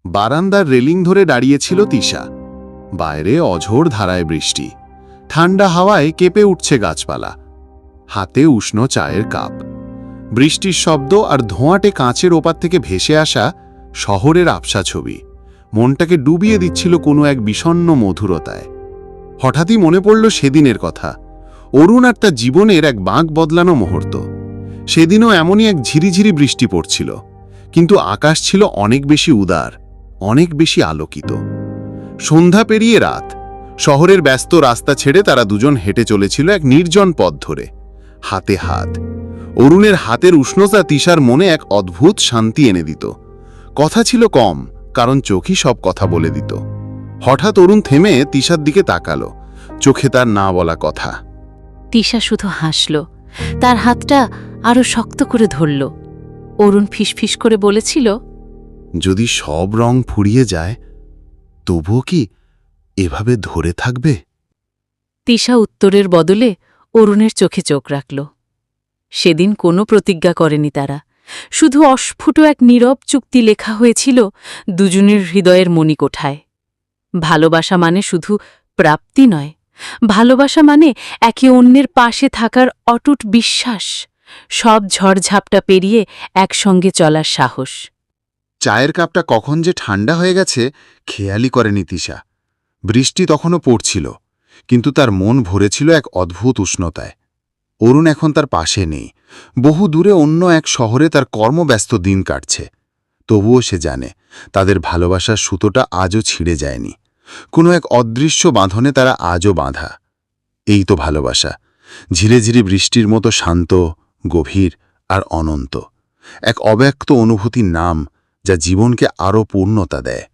বারান্দার রেলিং ধরে দাঁড়িয়েছিল তিশা। বাইরে অঝোর ধারায় বৃষ্টি, ঠান্ডা হাওয়ায় কেঁপে উঠছে গাছপালা, হাতে উষ্ণ চায়ের কাপ। বৃষ্টির শব্দ আর ধোঁয়াটে কাঁচের ওপার থেকে ভেসে আসা শহরের আবসা ছবি মনটাকে ডুবিয়ে দিচ্ছিল কোনো এক বিষণ্ণ মধুরতায়। হঠাৎই মনে পড়ল সেদিনের কথা, অরুণ আর তার জীবনের এক বাঁক বদলানো মুহূর্ত। সেদিনও এমনই এক ঝিরিঝিরি বৃষ্টি পড়ছিল, কিন্তু আকাশ ছিল অনেক বেশি উদার, অনেক বেশি আলোকিত। সন্ধ্যা পেরিয়ে রাত, শহরের ব্যস্ত রাস্তা ছেড়ে তারা দুজন হেঁটে চলেছিল এক নির্জন পথ ধরে, হাতে হাত। অরুণের হাতের উষ্ণতা তিশার মনে এক অদ্ভুত শান্তি এনে দিত। কথা ছিল কম, কারণ চোখই সব কথা বলে দিত। হঠাৎ অরুণ থেমে তিশার দিকে তাকালো, চোখে তার না বলা কথা। তিশা শুধু হাসল, তার হাতটা আরো শক্ত করে ধরল। অরুণ ফিসফিস করে বলেছিল, যদি সব রং ফুরিয়ে যায়, তবুও কি এভাবে ধরে থাকবে? তিশা উত্তরের বদলে অরুণের চোখে চোখ রাখল। সেদিন কোনো প্রতিজ্ঞা করেনি তারা, শুধু অস্ফুট এক নীরব চুক্তি লেখা হয়েছিল দুজনের হৃদয়ের মণিকোঠায়। ভালোবাসা মানে শুধু প্রাপ্তি নয়, ভালোবাসা মানে একে অন্যের পাশে থাকার অটুট বিশ্বাস, সব ঝড়ঝাপটা পেরিয়ে একসঙ্গে চলার সাহস। চায়ের কাপটা কখন যে ঠান্ডা হয়ে গেছে খেয়ালই করেনি তিশা। বৃষ্টি তখনও পড়ছিল, কিন্তু তার মন ভরেছিল এক অদ্ভুত উষ্ণতায়। অরুণ এখন তার পাশে নেই, বহু দূরে অন্য এক শহরে তার কর্মব্যস্ত দিন কাটছে। তবুও সে জানে তাদের ভালোবাসার সুতোটা আজও ছিঁড়ে যায়নি। কোনো এক অদৃশ্য বাঁধনে তারা আজও বাঁধা। এই তো ভালোবাসা, ঝিরে ঝিরে বৃষ্টির মতো শান্ত, গভীর আর অনন্ত। এক অব্যক্ত অনুভূতির নাম, যা জীবনকে আরও পূর্ণতা দেয়।